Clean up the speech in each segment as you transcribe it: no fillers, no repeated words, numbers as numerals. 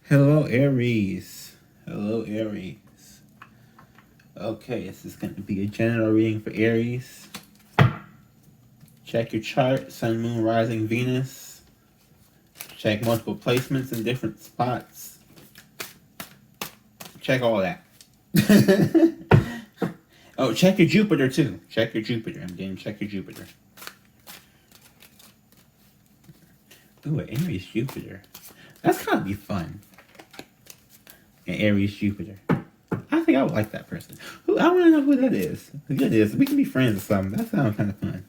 Hello, Aries. Hello, Aries. Okay, this is going to be a general reading for Aries. Check your chart, Sun, Moon, Rising, Venus. Check multiple placements in different spots. Check all that. Oh, check your Jupiter too. Check your Jupiter. I'm getting check your Jupiter. Ooh, an Aries Jupiter. That's gotta be fun. An Aries Jupiter. I think I would like that person. I want to know who that is. Who that is. We can be friends or something. That sounds kind of fun.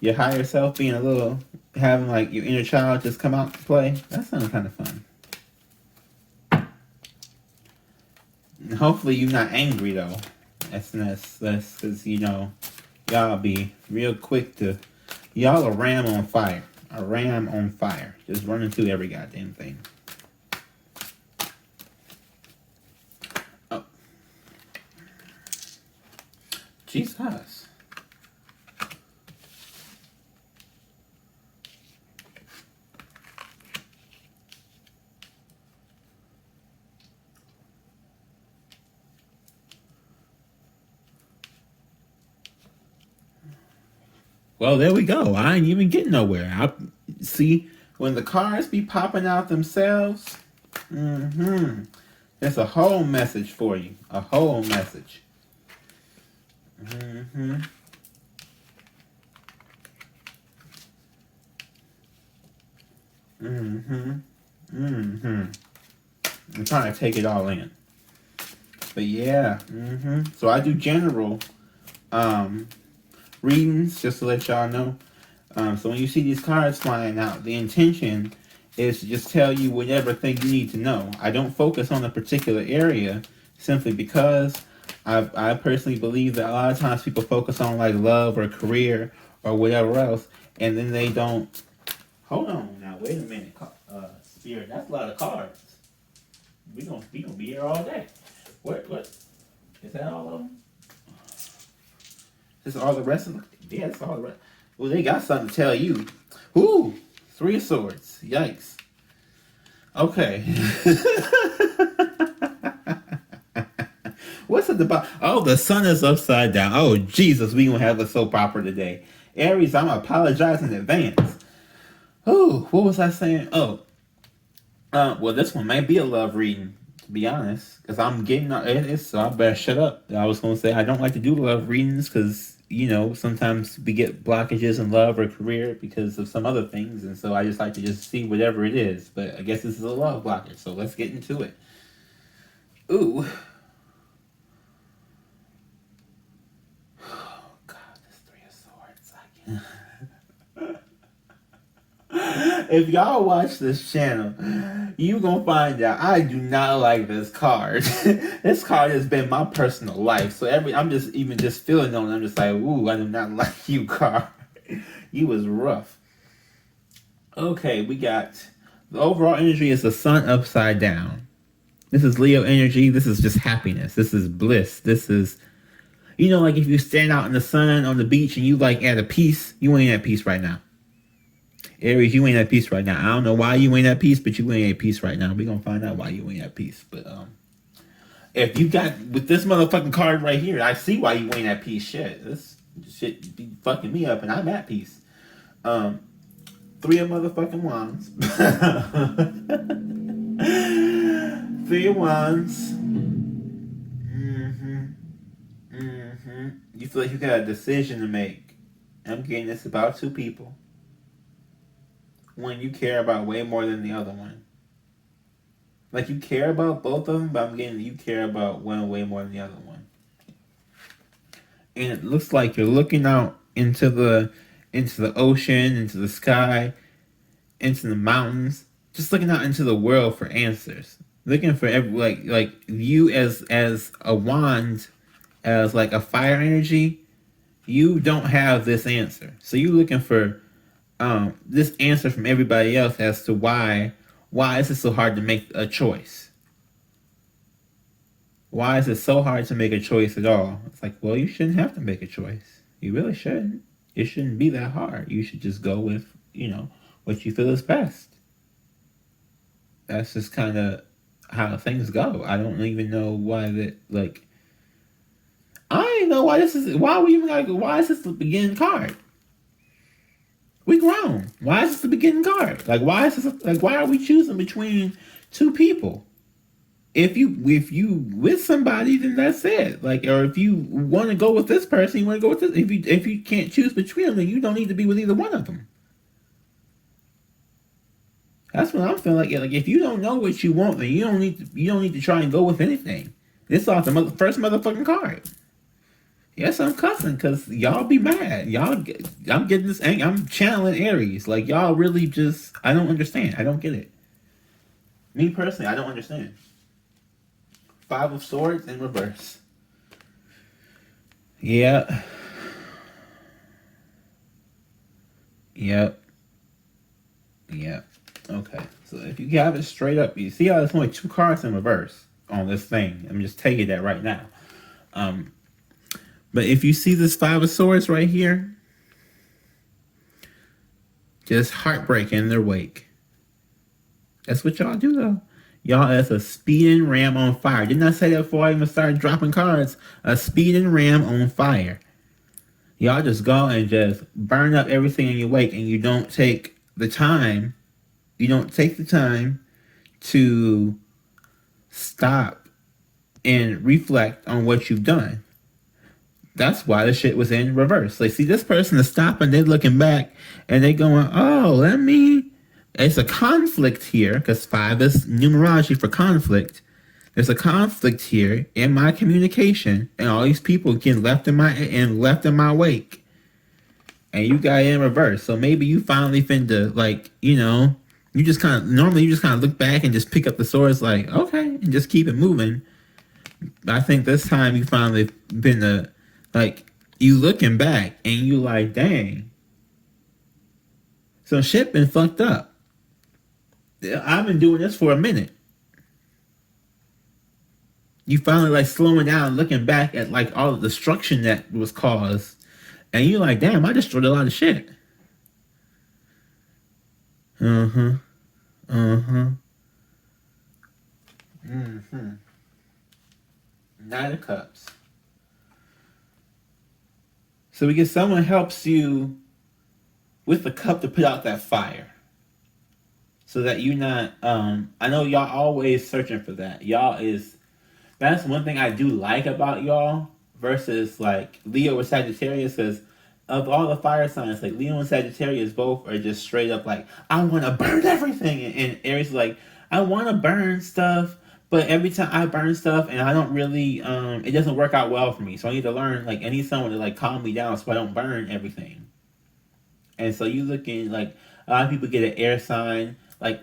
Your higher self being a little, having like your inner child just come out to play. That sounds kind of fun. And hopefully you're not angry though. That's because y'all be real quick to, y'all a ram on fire. A ram on fire. Just running through every goddamn thing. Oh. Jesus. Well, there we go. I ain't even getting nowhere. I see when the cards be popping out themselves. There's a whole message for you. A whole message. I'm trying to take it all in. But yeah. So I do general readings, just to let y'all know. So when you see these cards flying out, the intention is to just tell you whatever thing you need to know. I don't focus on a particular area simply because I personally believe that a lot of times people focus on like love or career or whatever else, and then they don't. Hold on now, wait a minute, Spirit. That's a lot of cards. We gonna be here all day. What is that? All of them? This is all the rest of them? Yeah, that's all the rest. Well, they got something to tell you. Ooh, 3 of Swords. Yikes. Okay. What's at the bottom? Oh, the sun is upside down. Oh, Jesus, we gonna have a soap opera today. Aries, I'm apologizing in advance. Oh, what was I saying? Oh, well, this one might be a love reading, to be honest, because I'm getting it, so I better shut up. I was gonna say I don't like to do love readings because sometimes we get blockages in love or career because of some other things, and so I just like to just see whatever it is. But I guess this is a love blockage, so let's get into it. Ooh. Oh God, this 3 of Swords. If y'all watch this channel, you gonna find out I do not like this card. This card has been my personal life. So I'm just feeling on it. I'm just like, ooh, I do not like you, card. You was rough. Okay, we got the overall energy is the sun upside down. This is Leo energy. This is just happiness. This is bliss. This is, like if you stand out in the sun on the beach and you like at a peace, you ain't at peace right now. Aries, you ain't at peace right now. I don't know why you ain't at peace, but you ain't at peace right now. We're going to find out why you ain't at peace. But if you got, with this motherfucking card right here, I see why you ain't at peace. Shit, this shit be fucking me up and I'm at peace. 3 of motherfucking wands. 3 of wands. You feel like you got a decision to make. I'm getting this about 2 people. One you care about way more than the other one. Like you care about both of them, but I'm getting you care about one way more than the other one. And it looks like you're looking out into the ocean, into the sky, into the mountains, just looking out into the world for answers. Looking for like you as a wand, as like a fire energy, you don't have this answer. So you're looking for this answer from everybody else as to why is it so hard to make a choice? Why is it so hard to make a choice at all? It's like, well, you shouldn't have to make a choice. You really shouldn't. It shouldn't be that hard. You should just go with, what you feel is best. That's just kind of how things go. I don't even know why that, like, I don't even know why this is, why we even like, why is this the beginning card? We grown. Why is this the beginning card? Like, why is this, like, why are we choosing between two people? If you with somebody, then that's it. Like, or if you want to go with this person, you want to go with this. If you can't choose between them, then you don't need to be with either one of them. That's what I'm feeling like. Like, if you don't know what you want, then you don't need to try and go with anything. This is off the first motherfucking card. Yes, I'm cussing because y'all be mad. I'm getting this. I'm channeling Aries. Like, y'all really just. I don't understand. I don't get it. Me personally, I don't understand. Five of Swords in reverse. Yeah. Yep. Yep. Okay. So if you have it straight up, you see how there's only 2 cards in reverse on this thing. I'm just taking that right now. But if you see this Five of Swords right here, just heartbreak in their wake. That's what y'all do, though. Y'all as a speeding ram on fire. Didn't I say that before I even started dropping cards? A speeding ram on fire. Y'all just go and just burn up everything in your wake, and you don't take the time. You don't take the time to stop and reflect on what you've done. That's why the shit was in reverse. Like, see, this person is stopping, they're looking back, and they going, oh, it's a conflict here, because 5 is numerology for conflict. There's a conflict here in my communication, and all these people getting left in my wake. And you got it in reverse. So maybe you finally finna, like, you just kind of look back and just pick up the swords, like, okay, and just keep it moving. But I think this time you finally been like, you looking back and you like, dang, some shit been fucked up. I've been doing this for a minute. You finally like slowing down, looking back at like all the destruction that was caused, and you're like, damn, I destroyed a lot of shit. Knight of Cups. So we get someone helps you with the cup to put out that fire. So that you not, I know y'all always searching for that. That's one thing I do like about y'all versus like Leo or Sagittarius, because of all the fire signs, like Leo and Sagittarius both are just straight up like, I want to burn everything. And Aries is like, I want to burn stuff, but every time I burn stuff and I don't really, it doesn't work out well for me. So I need to learn, like, I need someone to like calm me down so I don't burn everything. And so you looking like, a lot of people get an air sign. Like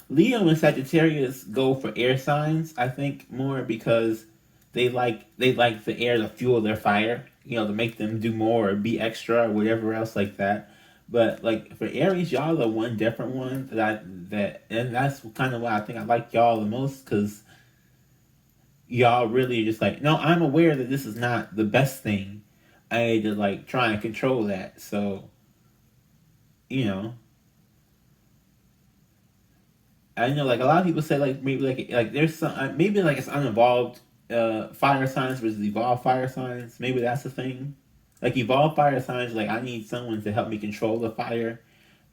Leo and Sagittarius go for air signs, I think, more because they like the air to fuel their fire, to make them do more or be extra or whatever else like that. But like for Aries, y'all are one different one and that's kind of why I think I like y'all the most, because y'all really just like, no, I'm aware that this is not the best thing. I need to like try and control that. So, I know, like a lot of people say, like maybe like there's some maybe like it's unevolved fire signs versus evolved fire signs. Maybe that's the thing. Like evolved fire signs, like I need someone to help me control the fire,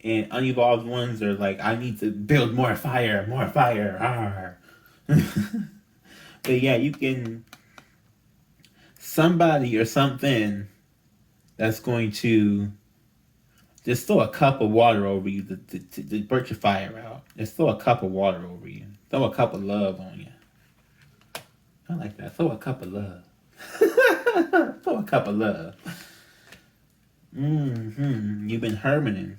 and unevolved ones are like I need to build more fire, more fire. But yeah, you can somebody or something that's going to just throw a cup of water over you to burn your fire out. Just throw a cup of water over you. Throw a cup of love on you. I like that. Throw a cup of love. Throw a cup of love. You've been hermiting.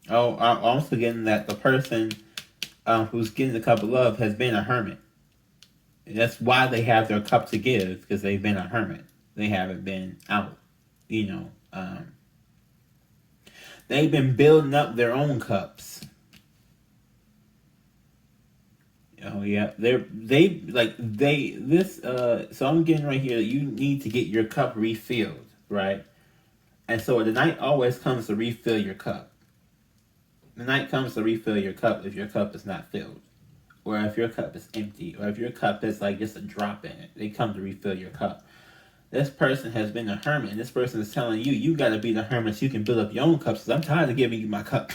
Oh, I'm also getting that the person who's getting the cup of love has been a hermit. That's why they have their cup to give, because they've been a hermit. They haven't been out, they've been building up their own cups. Oh yeah, so I'm getting right here that you need to get your cup refilled, right? And so the night always comes to refill your cup. The Knight comes to refill your cup if your cup is not filled, or if your cup is empty, or if your cup is like just a drop in it. They come to refill your cup. This person has been a hermit, and this person is telling you, you got to be the hermit so you can build up your own cups. I'm tired of giving you my cup.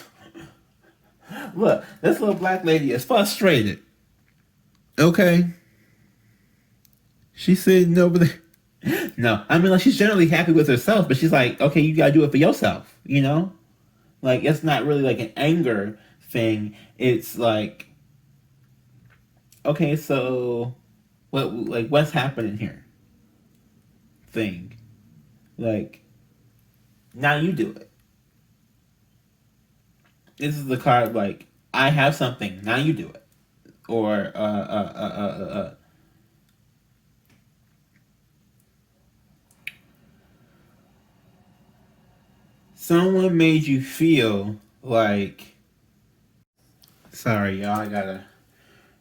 Look, this little black lady is frustrated. Okay. She's sitting over there. No, I mean, like, she's generally happy with herself, but she's like, okay, you got to do it for yourself, you know? Like, it's not really like an anger thing. It's like, okay, so what's happening here? Thing. Like, now you do it. This is the card, like, I have something, now you do it. Or, someone made you feel like, sorry, y'all, I gotta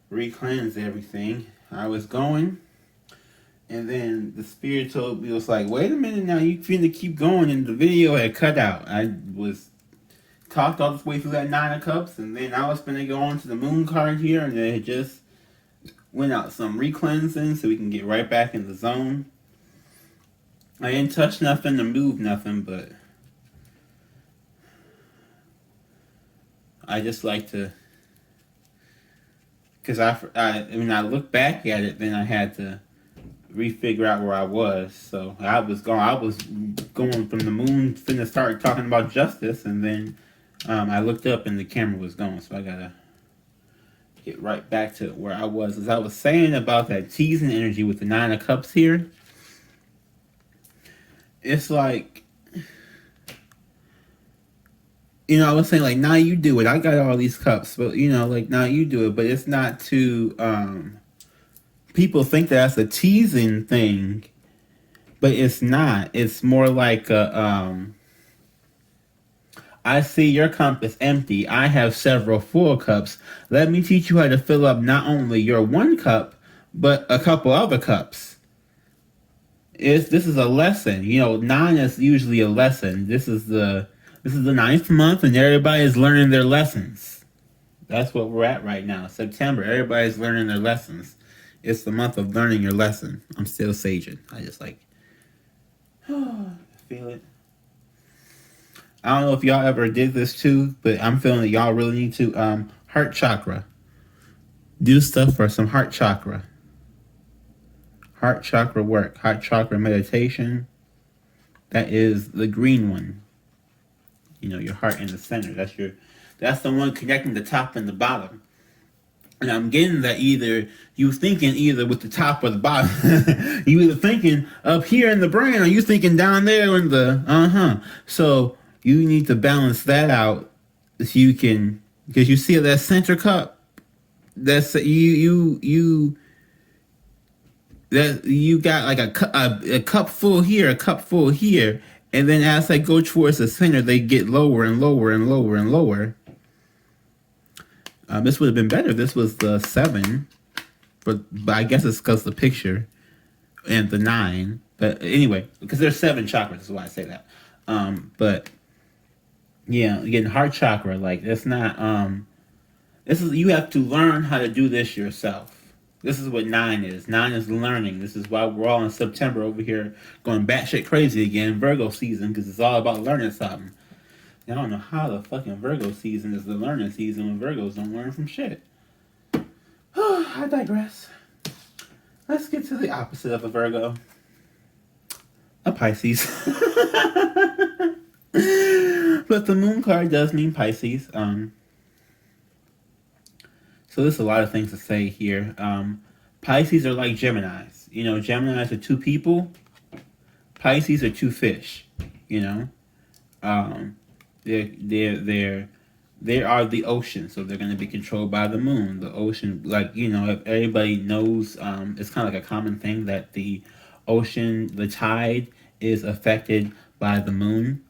re-cleanse everything. I was going, and then the spirit told me, it was like, wait a minute now, you finna keep going, and the video had cut out. I was talked all this way through that Nine of Cups, and then I was finna go on to the Moon card here, and it just went out some re-cleansing so we can get right back in the zone. I didn't touch nothing or move nothing, but I just like to, because when I look back at it, then I had to refigure out where I was. So I was going from the Moon, finna start talking about justice, and then I looked up and the camera was gone. So I gotta get right back to where I was. As I was saying about that teasing energy with the Nine of Cups here, it's like, you know, I was saying, like, now you do it. I got all these cups, but, you know, like, now you do it. But it's not to, people think that's a teasing thing, but it's not. It's more like I see your cup is empty. I have several full cups. Let me teach you how to fill up not only your one cup, but a couple other cups. This is a lesson. You know, 9 is usually a lesson. This is the 9th month, and everybody is learning their lessons. That's what we're at right now. September. Everybody's learning their lessons. It's the month of learning your lesson. I'm still saging. I just like feel it. I don't know if y'all ever did this too, but I'm feeling that y'all really need to heart chakra. Do stuff for some heart chakra. Heart chakra work. Heart chakra meditation. That is the green one. You know, your heart in the center. That's the one connecting the top and the bottom. And I'm getting that you thinking either with the top or the bottom. You either thinking up here in the brain, or you thinking down there in the So you need to balance that out so you can, because you see that center cup. That's you got like a cup full here, a cup full here. And then as they go towards the center, they get lower and lower and lower and lower. This would have been better. This was the 7. But I guess it's because the picture and the 9. But anyway, because there's 7 chakras, is why I say that. But yeah, getting heart chakra, like, it's not, you have to learn how to do this yourself. This is what 9 is. 9 is learning. This is why we're all in September over here going batshit crazy again, Virgo season, because it's all about learning something. And I don't know how the fucking Virgo season is the learning season when Virgos don't learn from shit. I digress. Let's get to the opposite of a Virgo. A Pisces. But the Moon card does mean Pisces. So there's a lot of things to say here. Pisces are like Geminis. You know, Geminis are 2 people. Pisces are 2 fish. You know, they are the ocean, so they're going to be controlled by the moon. The ocean, like, you know, if everybody knows, it's kind of like a common thing that the ocean, the tide is affected by the moon.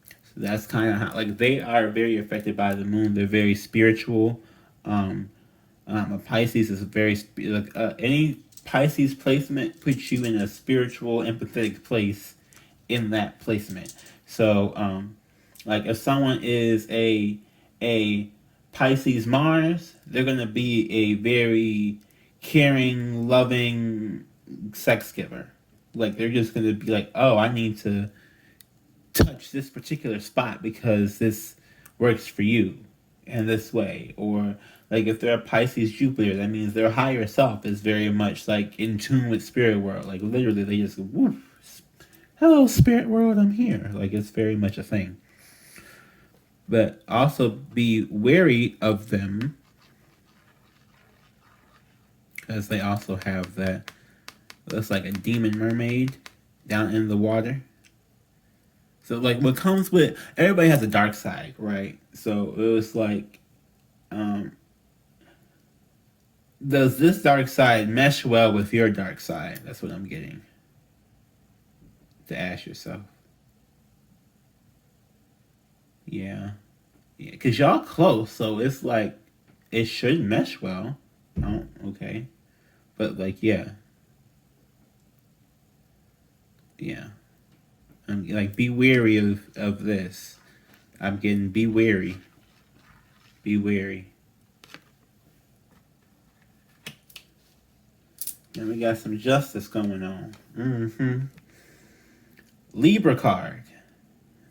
So that's kind of how, like, they are very affected by the moon. They're very spiritual. A Pisces is very any Pisces placement puts you in a spiritual, empathetic place in that placement. So, like, if someone is a a Pisces Mars, they're going to be a very caring, loving sex giver. Like, they're just going to be like, oh, I need to touch this particular spot because this works for you in this way. Or, like, if they're a Pisces Jupiter, that means their higher self is very much, like, in tune with spirit world. Like, literally, they just go, woof, hello, spirit world, I'm here. Like, it's very much a thing. But also be wary of them, because they also have that, looks like a demon mermaid down in the water. So, like, what comes with, everybody has a dark side, right? So, it was like, does this dark side mesh well with your dark side? That's what I'm getting. To ask yourself. Yeah. Yeah, because y'all close, so it's like, it should mesh well. Oh, okay. But, like, yeah. Yeah. I'm like, be wary of this. I'm getting, be wary. Be wary. Then we got some justice going on. Libra card.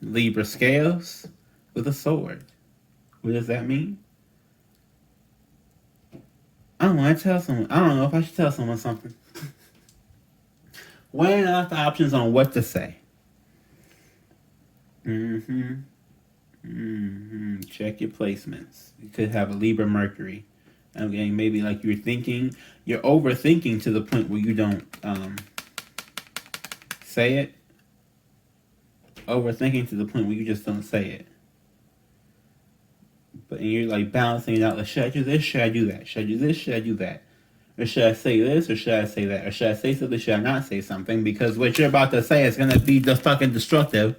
Libra scales with a sword. What does that mean? I don't want to tell someone. I don't know if I should tell someone something. Weighing out the options on what to say. Check your placements. You could have a Libra Mercury. Okay, maybe like you're overthinking to the point where you don't say it. Overthinking to the point where you just don't say it. But you're like balancing it out. Like, should I do this? Should I do that? Should I do this? Should I do that? Or should I say this? Or should I say that? Or should I say something? Should I not say something? Because what you're about to say is going to be just fucking destructive.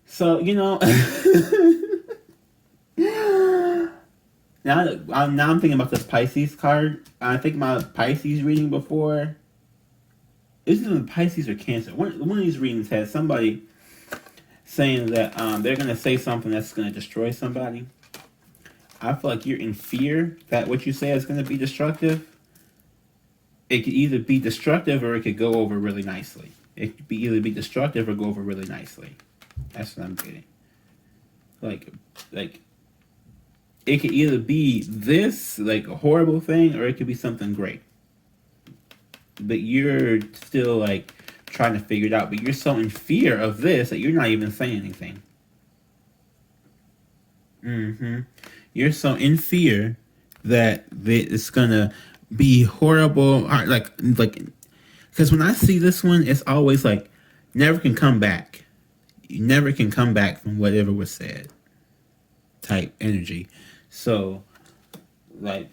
So, now I'm thinking about this Pisces card. I think my Pisces reading before. Isn't it Pisces or Cancer? One of these readings had somebody saying that they're going to say something that's going to destroy somebody. I feel like you're in fear that what you say is going to be destructive. It could either be destructive or it could go over really nicely. It could either be destructive or go over really nicely. That's what I'm getting. Like, it could either be this, like, a horrible thing, or it could be something great. But you're still, like, trying to figure it out. But you're so in fear of this that you're not even saying anything. You're so in fear that it's gonna be horrible. Like, because when I see this one, it's always like, never can come back. You never can come back from whatever was said. Type energy. So, like,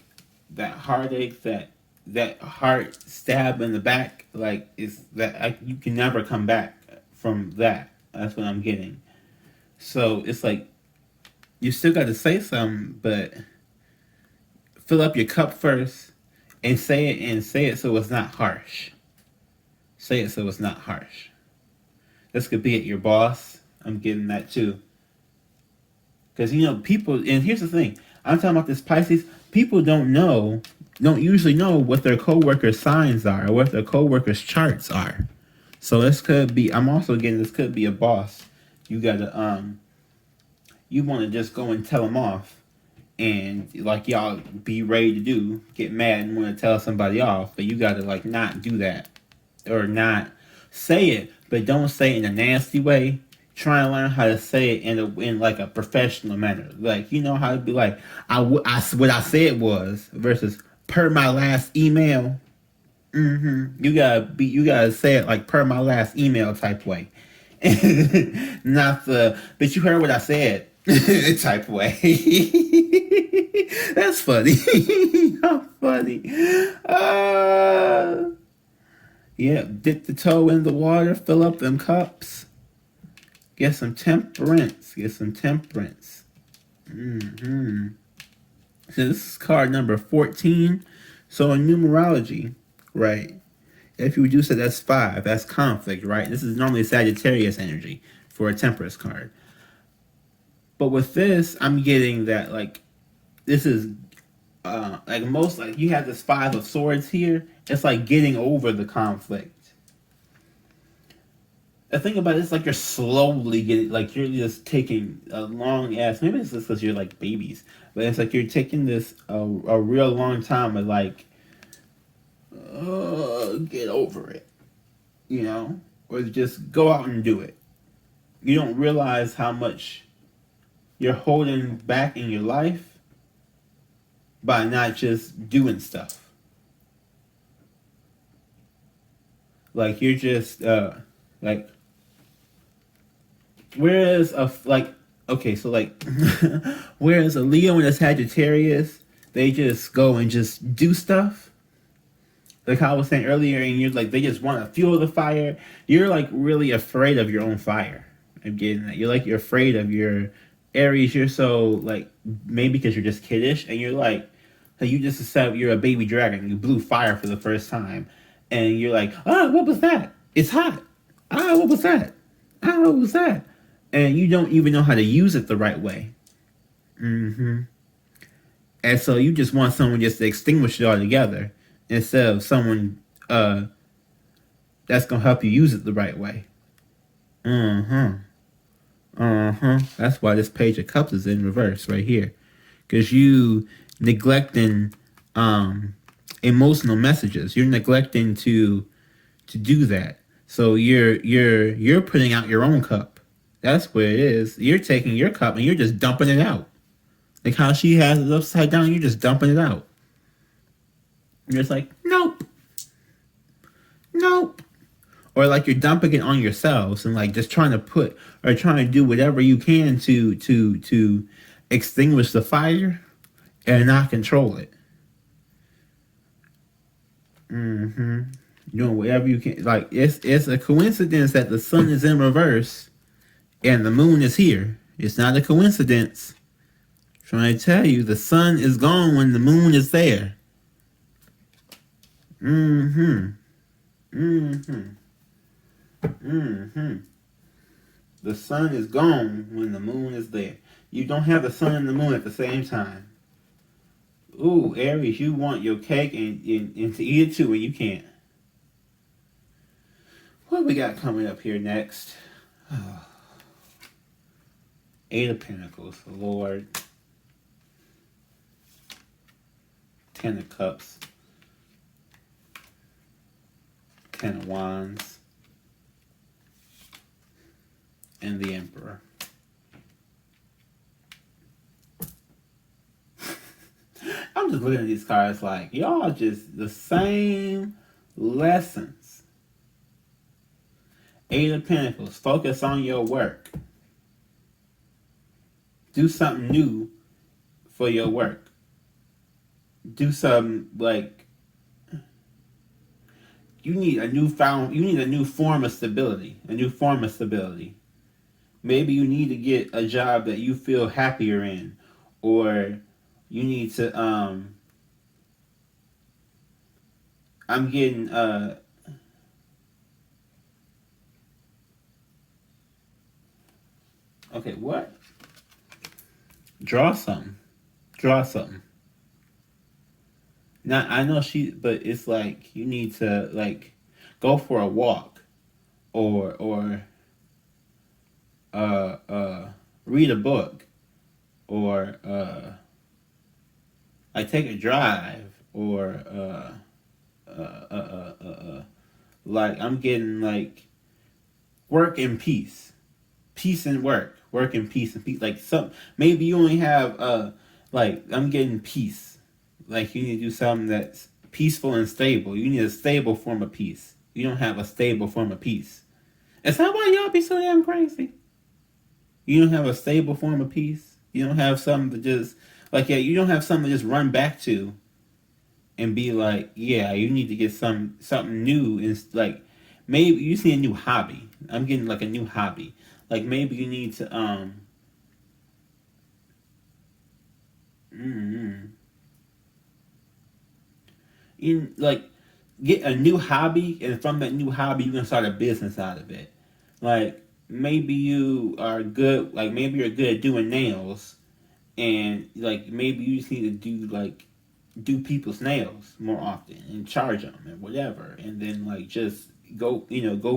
that heartache, that heart stab in the back, like, is that you can never come back from that. That's what I'm getting. So it's like, you still got to say something, but fill up your cup first and say it so it's not harsh. Say it so it's not harsh. This could be at your boss. I'm getting that too. Because, people, and here's the thing. I'm talking about this Pisces. People don't usually know what their co-workers' signs are or what their co-workers' charts are. So this could be, I'm also getting, this could be a boss. You gotta, you want to just go and tell them off. And, like, y'all be ready to get mad and want to tell somebody off. But you gotta, like, not do that. Or not say it, but don't say it in a nasty way. Try and learn how to say it in like a professional manner. Like, how to be like, what I said was, versus per my last email. You gotta say it like per my last email type way. Not the, but you heard what I said type way. That's funny. How funny. Yeah, dip the toe in the water, fill up them cups. Get some temperance. So this is card number 14. So in numerology, right? If you reduce it, that's 5. That's conflict, right? This is normally Sagittarius energy for a temperance card. But with this, I'm getting that like this is like most like you have this 5 of Swords here. It's like getting over the conflict. The thing about it is like you're slowly getting like you're just taking a long ass. Maybe it's just because you're like babies, but it's like you're taking this a real long time to like get over it, you know, or just go out and do it. You don't realize how much you're holding back in your life by not just doing stuff. Like you're just like whereas a like okay, so like whereas a Leo and a Sagittarius, they just go and just do stuff. Like how I was saying earlier, and you're like they just want to fuel the fire. You're like really afraid of your own fire. I'm getting that. You're afraid of your Aries. You're so like maybe because you're just kiddish, and you're like you just accept you're a baby dragon. You blew fire for the first time, and you're like, what was that? It's hot. What was that? What was that? And you don't even know how to use it the right way. And so you just want someone just to extinguish it altogether instead of someone that's gonna help you use it the right way. That's why this Page of Cups is in reverse right here, because you neglecting emotional messages. You're neglecting to do that. So you're putting out your own cup. That's what it is. You're taking your cup and you're just dumping it out. Like how she has it upside down, you're just dumping it out. You're just like, nope. Or like you're dumping it on yourselves and like just trying to do whatever you can to extinguish the fire and not control it. Doing whatever you can. Like it's a coincidence that the sun is in reverse and the moon is here. It's not a coincidence. I'm trying to tell you, the sun is gone when the moon is there. The sun is gone when the moon is there. You don't have the sun and the moon at the same time. Ooh, Aries, you want your cake and to eat it too, and you can't. What we got coming up here next? Eight of Pentacles, Lord. 10 of Cups. 10 of Wands. And the Emperor. I'm just looking at these cards like, y'all just the same lessons. 8 of Pentacles. Focus on your work. Do something new for your work. Do something like you need a new form of stability. Maybe you need to get a job that you feel happier in, or you need to I'm getting okay, what? Draw something. Now I know but it's like you need to like go for a walk, or read a book, or like take a drive, or like I'm getting like work and peace and work and peace, like some maybe you only have like I'm getting peace. Like you need to do something that's peaceful and stable. You need a stable form of peace. You don't have a stable form of peace. Is that why y'all be so damn crazy? You don't have a stable form of peace. You don't have something to just you don't have something to just run back to and be like, yeah, you need to get something new, and like maybe you see a new hobby. I'm getting like a new hobby. Like maybe you need to you like get a new hobby, and from that new hobby you can start a business out of it. Like maybe you are good, like maybe you're good at doing nails, and like maybe you just need to do people's nails more often and charge them and whatever, and then like just go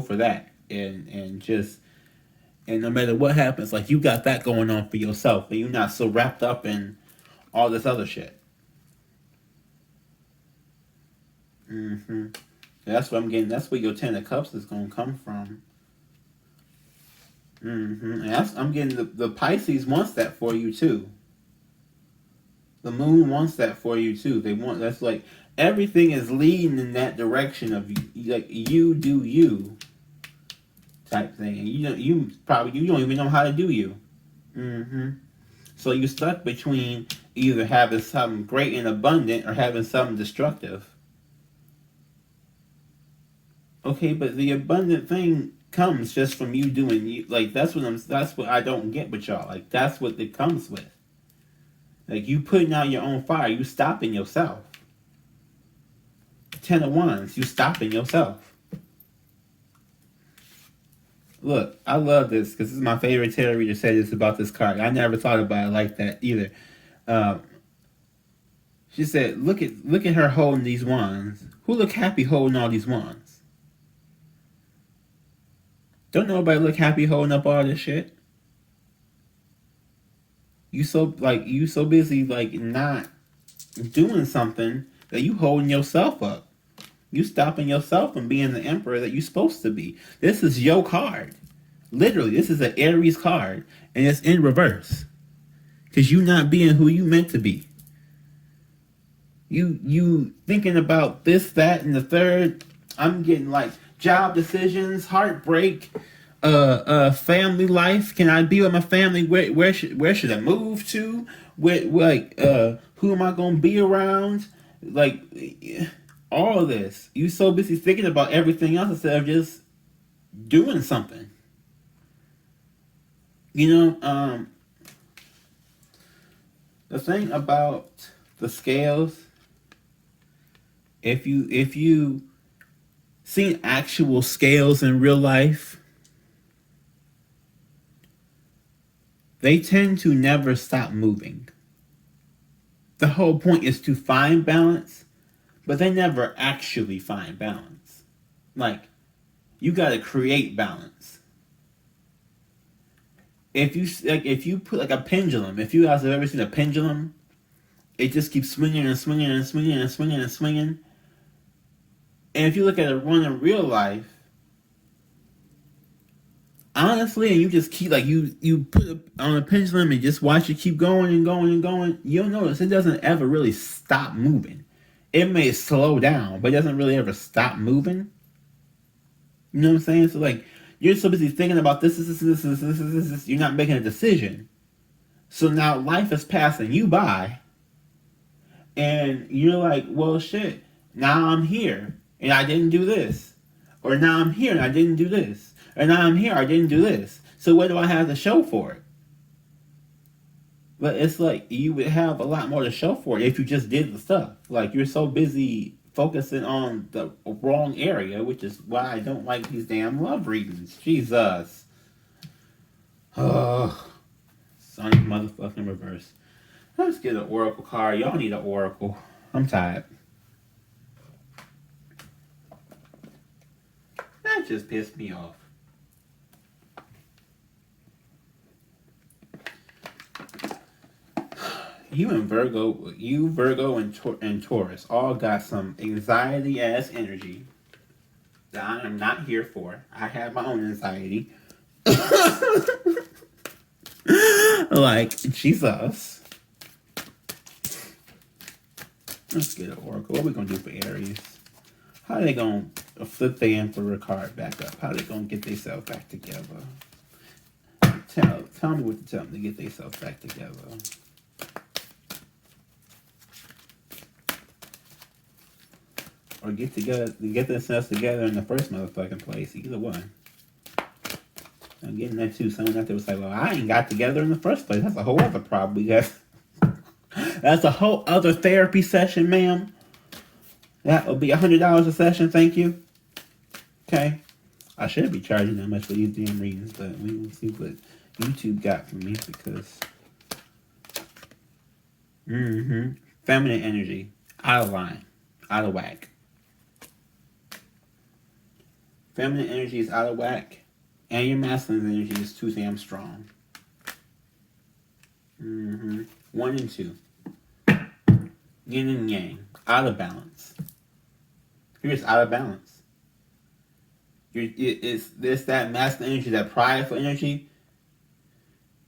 for that, and no matter what happens, like you got that going on for yourself, and you're not so wrapped up in all this other shit. Mm-hmm. That's what I'm getting. That's where your Ten of Cups is gonna come from. Mm-hmm. And I'm getting the Pisces wants that for you too. The moon wants that for you too. They want that's like everything is leading in that direction of like you do you type thing, and you don't even know how to do you. Mm-hmm. So you're stuck between either having something great and abundant or having something destructive. Okay, but the abundant thing comes just from you doing you. Like that's what I don't get with y'all. Like that's what it comes with. Like you putting out your own fire, you stopping yourself. Ten of Wands, you stopping yourself. Look, I love this because this is my favorite tarot reader said this about this card. I never thought about it like that either. Um, she said, "Look at her holding these wands. Who look happy holding all these wands? Don't nobody look happy holding up all this shit. You so busy like not doing something that you holding yourself up. You stopping yourself from being the emperor that you're supposed to be. This is your card. Literally, this is an Aries card, and it's in reverse. Because you not being who you meant to be. You thinking about this, that, and the third. I'm getting like job decisions, heartbreak, family life. Can I be with my family? Where should I move to? Who am I gonna be around? Like all of this. You so busy thinking about everything else instead of just doing something. The thing about the scales, if you seen actual scales in real life, they tend to never stop moving. The whole point is to find balance, but they never actually find balance. Like, you gotta create balance. If you put like a pendulum, if you guys have ever seen a pendulum, it just keeps swinging and swinging and swinging and swinging and swinging. And if you look at it run in real life, honestly, and you just keep like you put it on a pendulum and just watch it keep going and going and going, you'll notice it doesn't ever really stop moving. It may slow down, but it doesn't really ever stop moving. You know what I'm saying? So like you're so busy thinking about this, you're not making a decision. So now life is passing you by, and you're like, well, shit. Now I'm here, and I didn't do this, or now I'm here and I didn't do this, or now I'm here I didn't do this. So what do I have to show for it? But it's like you would have a lot more to show for it if you just did the stuff. Like you're so busy focusing on the wrong area, which is why I don't like these damn love readings. Jesus. Oh, Sunny motherfucking reverse. Let's get an oracle card. Y'all need an oracle. I'm tired. That just pissed me off. You Virgo and Taurus all got some anxiety ass energy that I am not here for. I have my own anxiety. Like, Jesus. Let's get an oracle. What are we going to do for Aries? How are they going to flip the Emperor card back up? How are they going to get themselves back together? Tell me what to tell them to get themselves back together. Or get themselves together in the first motherfucking place. Either one. I'm getting that too. Someone out there was like, well, I ain't got together in the first place. That's a whole other problem we got. That's a whole other therapy session, ma'am. That will be $100 a session, thank you. Okay. I should be charging that much for these damn readings, but we will see what YouTube got for me because. Feminine energy, out of line, out of whack. Feminine energy is out of whack, and your masculine energy is too damn strong. 1 and 2. Yin and yang, out of balance. You're just out of balance. It's that masculine energy, that prideful energy.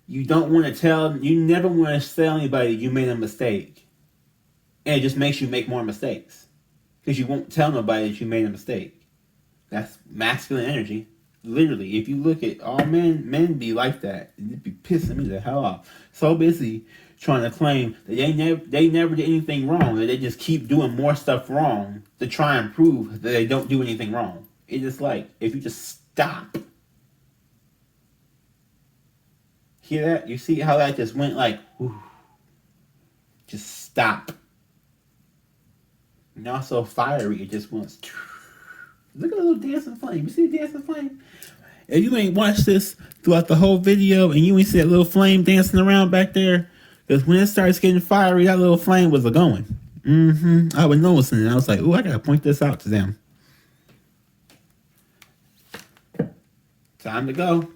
You don't want to tell, you never want to tell anybody you made a mistake. And it just makes you make more mistakes. Because you won't tell nobody that you made a mistake. That's masculine energy. Literally, if you look at all men be like that. It'd be pissing me the hell off. So busy trying to claim that they never did anything wrong. That they just keep doing more stuff wrong to try and prove that they don't do anything wrong. It's just like, if you just stop. Hear that? You see how that just went like, whew. Just stop. Now so fiery, it just wants. Look at the little dancing flame. You see the dancing flame? If you ain't watched this throughout the whole video and you ain't see that little flame dancing around back there, because when it starts getting fiery, that little flame was a-going. I was noticing it. I was like, ooh, I gotta point this out to them. Time to go.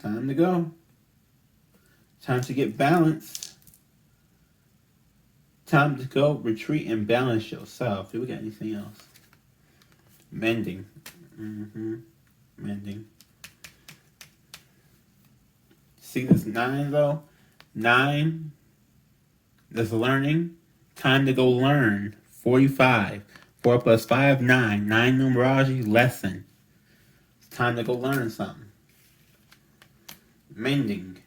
Time to go. Time to get balanced. Time to go retreat and balance yourself. Do we got anything else? Mending. Mending. See this 9 though? 9. This learning. Time to go learn. 45. 4 plus 5, 9. 9 numerology lesson. It's time to go learn something. Mending.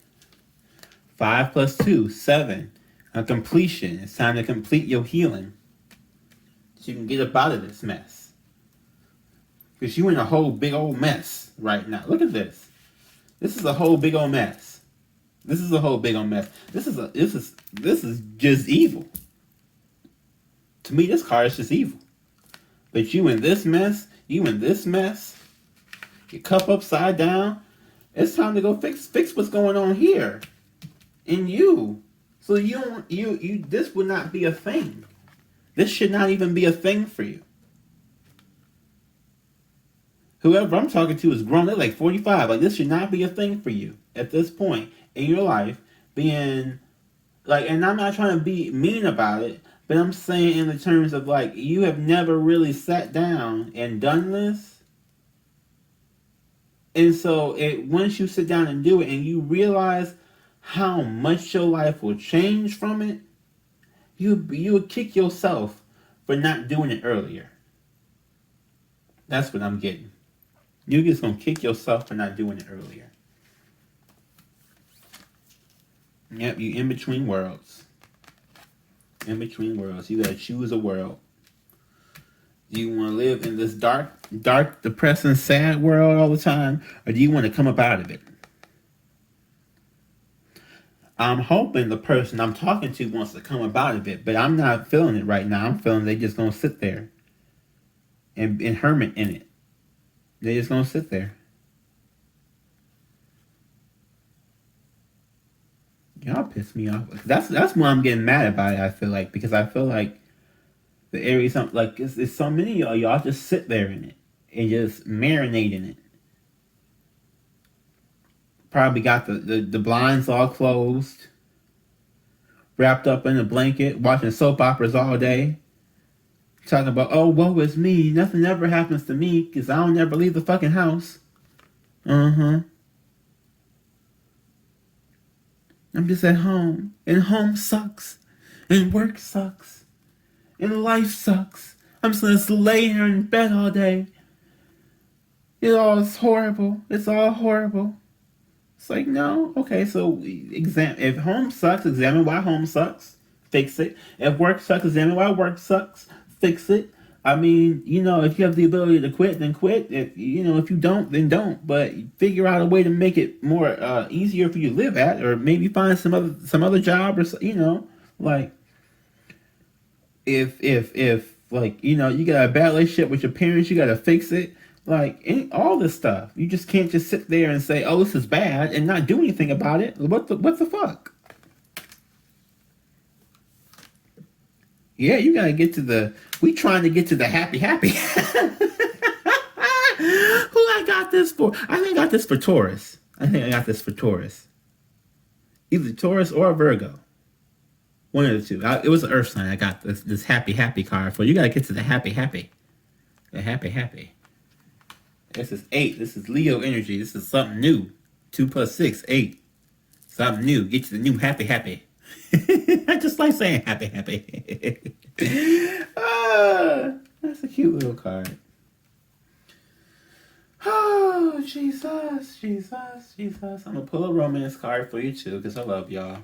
5 plus 2, 7. A completion. It's time to complete your healing. So you can get up out of this mess. Because you're in a whole big old mess right now. Look at this. This is a whole big old mess. This is a whole big old mess. This is just evil. To me, this card is just evil. But you in this mess, your cup upside down. It's time to go fix what's going on here in you. So this would not be a thing. This should not even be a thing for you. Whoever I'm talking to is grown. They're like 45. Like, this should not be a thing for you at this point in your life. Being like, and I'm not trying to be mean about it, but I'm saying in the terms of like, you have never really sat down and done this. And so once you sit down and do it and you realize how much your life will change from it, you would kick yourself for not doing it earlier. That's what I'm getting. You're just going to kick yourself for not doing it earlier. Yep, you in between worlds. In between worlds. You got to choose a world. Do you want to live in this dark, depressing, sad world all the time? Or do you want to come up out of it? I'm hoping the person I'm talking to wants to come up out of it. But I'm not feeling it right now. I'm feeling they just going to sit there. And hermit in it. They just going to sit there. Y'all piss me off. That's why I'm getting mad about it, I feel like. Because I feel like the Aries, like, it's so many of y'all just sit there in it and just marinate in it. Probably got the blinds all closed, wrapped up in a blanket, watching soap operas all day, talking about, oh, woe is me, nothing ever happens to me because I don't ever leave the fucking house. I'm just at home, and home sucks, and work sucks. And life sucks. I'm just going to lay here in bed all day. It's horrible. It's all horrible. It's like, no. Okay, so if home sucks, examine why home sucks. Fix it. If work sucks, examine why work sucks. Fix it. I mean, if you have the ability to quit, then quit. If you don't, then don't. But figure out a way to make it more easier for you to live at, or maybe find some other job, or like. If Like, you know, you got a bad relationship with your parents, you got to fix it. Like, all this stuff. You just can't just sit there and say, oh, this is bad, and not do anything about it. What the fuck? Yeah, you got to get to the... We trying to get to the happy. Who I got this for? I think I got this for Taurus. Either Taurus or Virgo. One of the two. It was an earth sign. I got this happy card for. You got to get to the happy. The happy. This is 8. This is Leo energy. This is something new. 2 + 6, 8. Something new. Get to the new happy. I just like saying happy. That's a cute little card. Oh, Jesus. I'm going to pull a romance card for you, too, because I love y'all.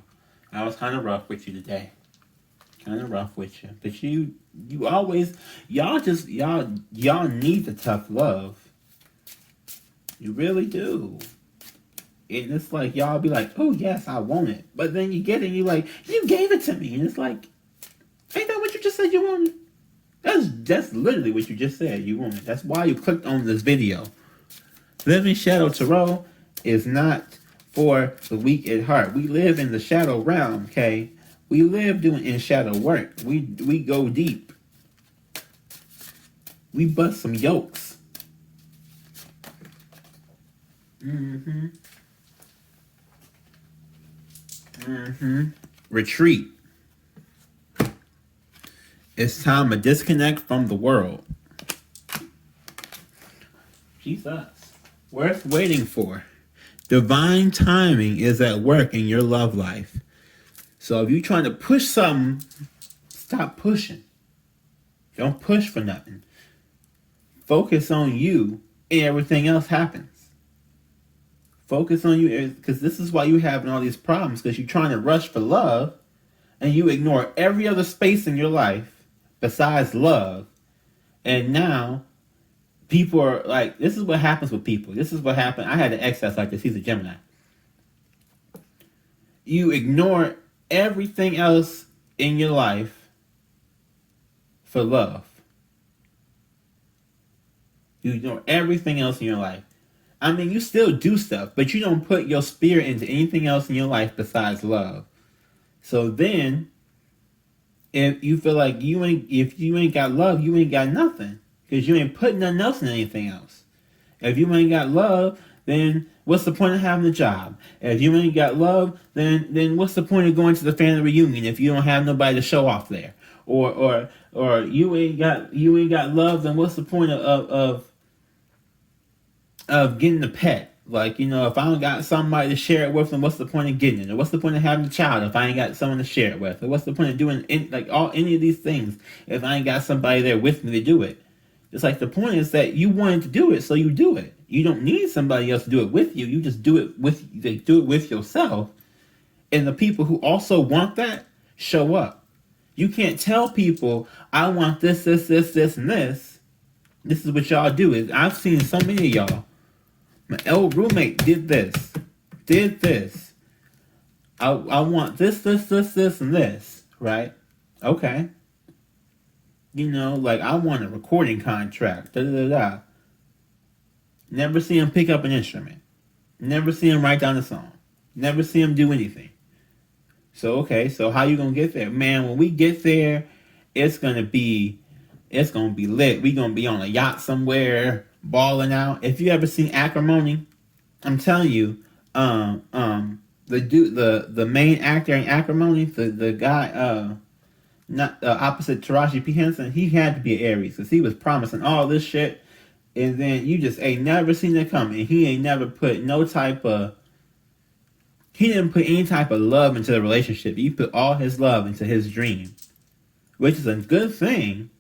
I was kind of rough with you today. But you always, y'all need the tough love. You really do. And it's like, y'all be like, oh, yes, I want it. But then you get it, and you're like, you gave it to me. And it's like, ain't that what you just said you wanted? That's literally what you just said you wanted. That's why you clicked on this video. Living Shadow Tarot is not for the weak at heart. We live in the shadow realm, okay? We live doing in shadow work. We go deep. We bust some yolks. Retreat. It's time to disconnect from the world. Jesus. Worth waiting for. Divine timing is at work in your love life. So if you're trying to push something, stop pushing. Don't push for nothing. Focus on you and everything else happens. Focus on you, because this is why you're having all these problems, because you're trying to rush for love and you ignore every other space in your life besides love. And now people are like, this is what happens with people. This is what happened. I had an ex that's like this. He's a Gemini. You ignore everything else in your life for love. You ignore everything else in your life. I mean, you still do stuff, but you don't put your spirit into anything else in your life besides love. So then, if you feel like if you ain't got love, you ain't got nothing. Because you ain't putting nothing else in anything else. If you ain't got love, then what's the point of having a job? If you ain't got love, then what's the point of going to the family reunion if you don't have nobody to show off there? Or you ain't got love, then what's the point of getting a pet? Like, you know, if I don't got somebody to share it with, then what's the point of getting it? Or what's the point of having a child if I ain't got someone to share it with? Or what's the point of doing any of these things if I ain't got somebody there with me to do it? It's like the point is that you wanted to do it, so you do it. You don't need somebody else to do it with you. You just do it with yourself. And the people who also want that show up. You can't tell people, I want this, and this. This is what y'all do. I've seen so many of y'all. My old roommate did this. I want this, and this. Right? Okay. You know, like, I want a recording contract. Never see him pick up an instrument. Never see him write down a song. Never see him do anything. So, okay, so how you gonna get there? Man, when we get there, it's gonna be lit. We gonna be on a yacht somewhere, balling out. If you ever seen Acrimony, I'm telling you, the main actor in Acrimony, the guy, not opposite Taraji P. Henson, he had to be an Aries because he was promising all this shit, and then you just ain't never seen it coming. He ain't never put he didn't put any type of love into the relationship. He put all his love into his dream, which is a good thing,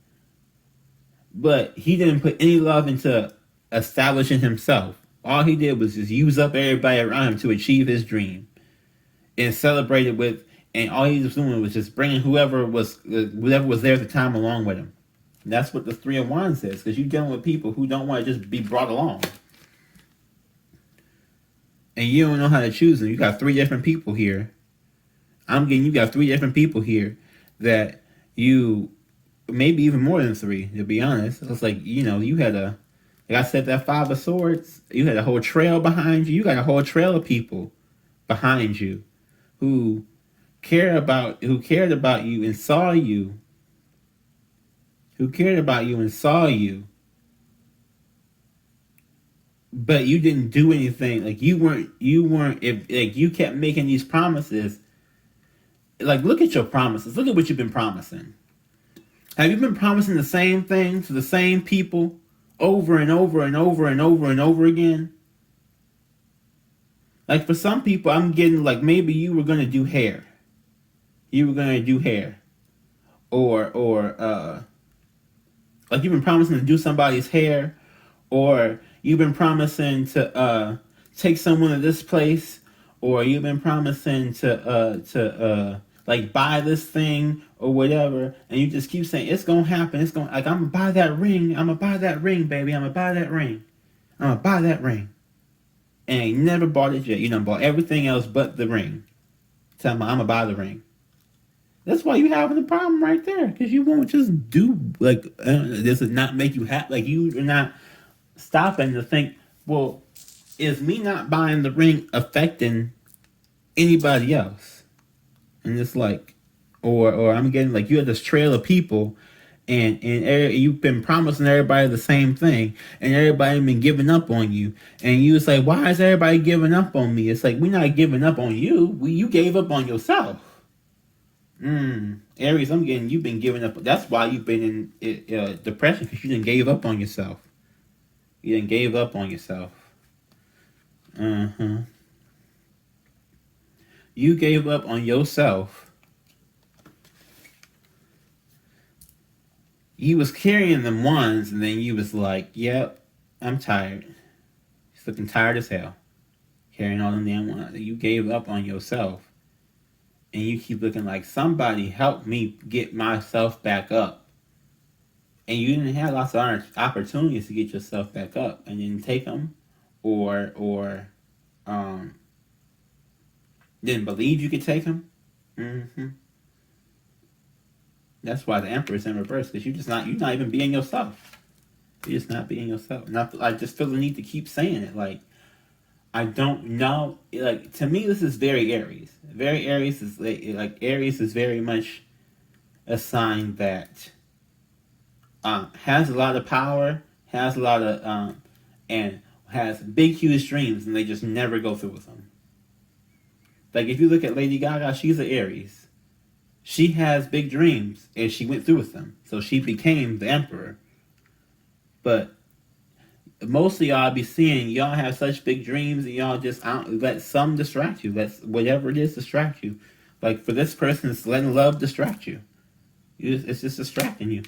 but he didn't put any love into establishing himself. All he did was just use up everybody around him to achieve his dream and celebrate it with. And all he was doing was just bringing whoever was there at the time along with him. And that's what the 3 of Wands is, because you're dealing with people who don't want to just be brought along. And you don't know how to choose them. You got 3 different people here. You got 3 different people here that you maybe even more than 3, to be honest. It's like, you had like I said, that 5 of Swords, you had a whole trail behind you. You got a whole trail of people behind you who cared about you and saw you. Who cared about you and saw you. But you didn't do anything. Like you weren't if like you kept making these promises. Like, look at your promises. Look at what you've been promising. Have you been promising the same thing to the same people over and over and over and over and over again? Like, for some people, I'm getting like maybe you were gonna do hair. You were gonna do hair. Or like you've been promising to do somebody's hair, or you've been promising to take someone to this place, or you've been promising to like buy this thing or whatever, and you just keep saying it's gonna happen. It's gonna, like, I'm gonna buy that ring. I'm gonna buy that ring, baby. I'm gonna buy that ring. I'm gonna buy that ring. And you never bought it yet. You done bought everything else but the ring. Tell me, I'm gonna buy the ring. That's why you having the problem right there, because you won't just do like this does not make you happy. Like, you are not stopping to think, well, is me not buying the ring affecting anybody else? And it's like, or I'm getting like you have this trail of people, and you've been promising everybody the same thing, and everybody been giving up on you, and you was like, why is everybody giving up on me? It's like, we're not giving up on you. You gave up on yourself. Aries, I'm getting you've been giving up. That's why you've been in depression, because you didn't gave up on yourself. You didn't gave up on yourself. You gave up on yourself. You was carrying them ones, and then you was like, yep, I'm tired. He's looking tired as hell. Carrying all them damn ones. You gave up on yourself. And you keep looking like, somebody help me get myself back up. And you didn't have lots of opportunities to get yourself back up, and didn't take them, or didn't believe you could take them. That's why the Emperor's in reverse, because you're not even being yourself. You're just not being yourself. And I just feel the need to keep saying it. Like, I don't know. Like, to me, this is very Aries. Very Aries is like Aries is very much a sign that has a lot of power, has a lot of and has big, huge dreams, and they just never go through with them. Like, if you look at Lady Gaga, she's an Aries. She has big dreams, and she went through with them. So she became the Emperor. But mostly y'all be seeing, y'all have such big dreams, and y'all just let some distract you. Let whatever it is distract you. Like, for this person, it's letting love distract you. It's just distracting you.